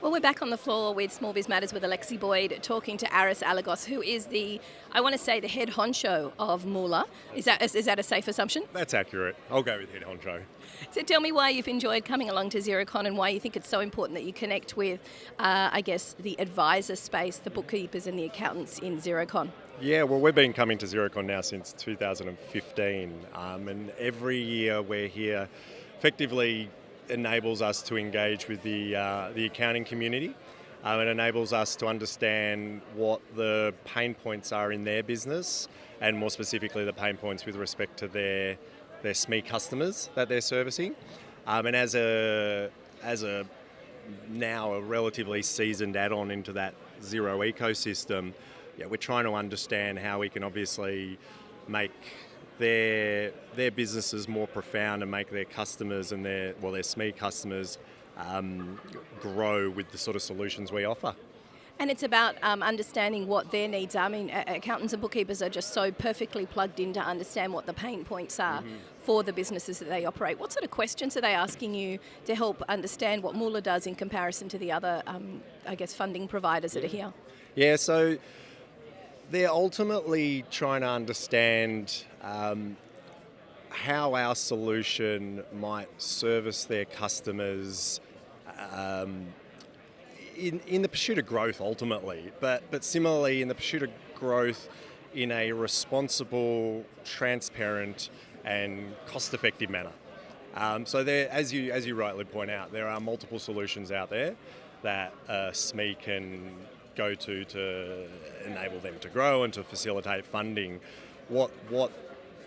Well, we're back on the floor with Small Biz Matters with Alexi Boyd, talking to Aris Allegos, who is the head honcho of Moula. Is that a safe assumption? That's accurate. I'll go with head honcho. So tell me why you've enjoyed coming along to Xerocon and why you think it's so important that you connect with, the advisor space, the bookkeepers and the accountants in Xerocon. Yeah, well, we've been coming to Xerocon now since 2015, and every year we're here effectively enables us to engage with the accounting community. It enables us to understand what the pain points are in their business, and more specifically the pain points with respect to their SME customers that they're servicing. And as a now a relatively seasoned add-on into that Xero ecosystem, we're trying to understand how we can obviously make their businesses more profound and make their customers and their SME customers grow with the sort of solutions we offer. And it's about understanding what their needs are. I mean, accountants and bookkeepers are just so perfectly plugged in to understand what the pain points are for the businesses that they operate. What sort of questions are they asking you to help understand what Moula does in comparison to the other, funding providers that are here? Yeah, so they're ultimately trying to understand how our solution might service their customers in the pursuit of growth ultimately, but similarly in the pursuit of growth in a responsible, transparent and cost-effective manner. So there, as you rightly point out, there are multiple solutions out there that SME can go to enable them to grow and to facilitate funding. What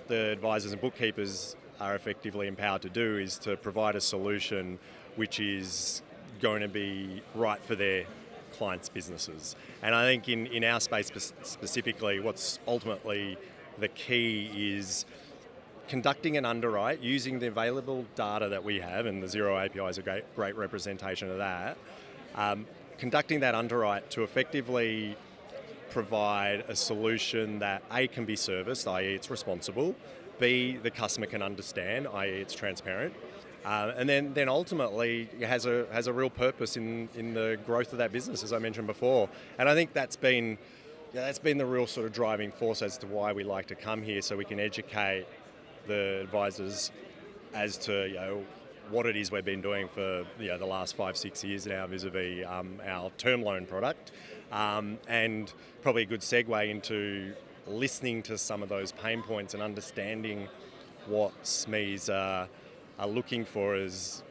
the advisors and bookkeepers are effectively empowered to do is to provide a solution which is going to be right for their clients' businesses. And I think in our space specifically, what's ultimately the key is conducting an underwrite using the available data that we have, and the Xero API is a great representation of that. Conducting that underwrite to effectively provide a solution that A, can be serviced, i.e. it's responsible, B, the customer can understand, i.e. it's transparent, and then ultimately it has a real purpose in the growth of that business, as I mentioned before. And I think that's been the real sort of driving force as to why we like to come here, so we can educate the advisors as to what it is we've been doing for the last 5-6 years now vis-a-vis our term loan product, and probably a good segue into listening to some of those pain points and understanding what SMEs are looking for as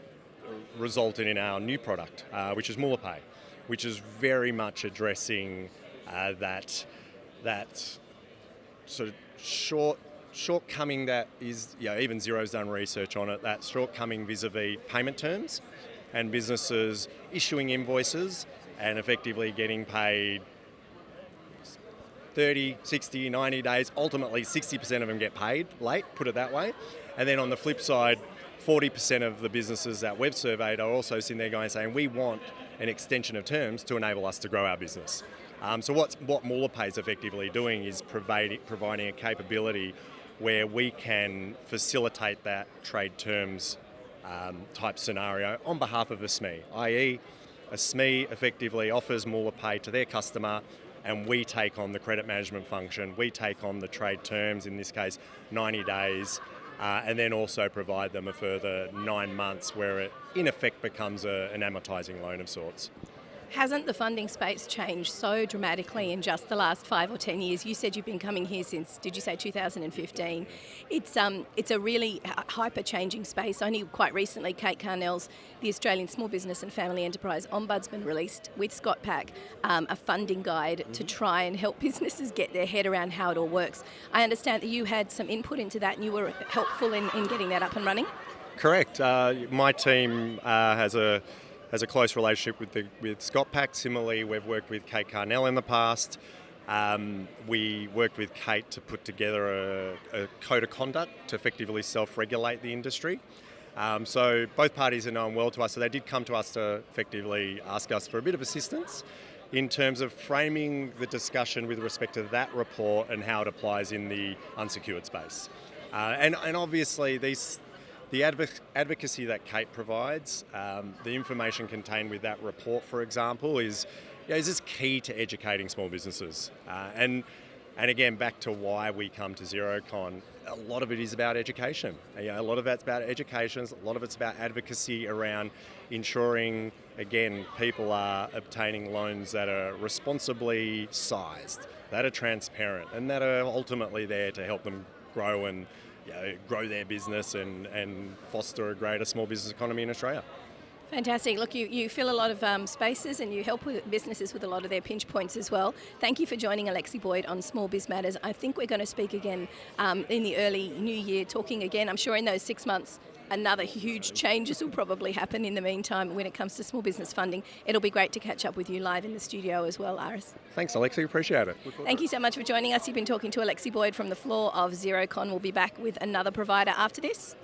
resulted in our new product, which is Moula Pay, which is very much addressing that sort of shortcoming that is, even Xero's done research on it, that shortcoming vis-a-vis payment terms and businesses issuing invoices and effectively getting paid 30, 60, 90 days. Ultimately, 60% of them get paid late, put it that way. And then on the flip side, 40% of the businesses that we've surveyed are also sitting there going saying, we want an extension of terms to enable us to grow our business. So what Moula Pay is effectively doing is providing a capability where we can facilitate that trade terms type scenario on behalf of a SME, i.e. a SME effectively offers Moula Pay to their customer, and we take on the credit management function, we take on the trade terms, in this case 90 days, and then also provide them a further 9 months where it in effect becomes an amortising loan of sorts. Hasn't the funding space changed so dramatically in just the last 5 or 10 years? You said you've been coming here since, did you say 2015? It's a really hyper-changing space. Only quite recently, Kate Carnell's the Australian Small Business and Family Enterprise Ombudsman released with Scott Pack a funding guide to try and help businesses get their head around how it all works. I understand that you had some input into that and you were helpful in getting that up and running? Correct. My team has a close relationship with Scott Pack. Similarly, we've worked with Kate Carnell in the past. We worked with Kate to put together a code of conduct to effectively self-regulate the industry. So both parties are known well to us, so they did come to us to effectively ask us for a bit of assistance in terms of framing the discussion with respect to that report and how it applies in the unsecured space. And obviously these the advocacy that Kate provides, the information contained with that report, for example, is just key to educating small businesses. And again, back to why we come to Xerocon, a lot of it is about education. A lot of it's about education, a lot of it's about advocacy around ensuring, again, people are obtaining loans that are responsibly sized, that are transparent, and that are ultimately there to help them grow and grow their business and foster a greater small business economy in Australia. Fantastic. Look, you fill a lot of spaces and you help with businesses with a lot of their pinch points as well. Thank you for joining Alexi Boyd on Small Biz Matters. I think we're going to speak again in the early new year, talking again. I'm sure in those 6 months, another huge changes will probably happen in the meantime when it comes to small business funding. It'll be great to catch up with you live in the studio as well, Aris. Thanks, Alexi. Appreciate it. Thank you so much for joining us. You've been talking to Alexi Boyd from the floor of Xerocon. We'll be back with another provider after this.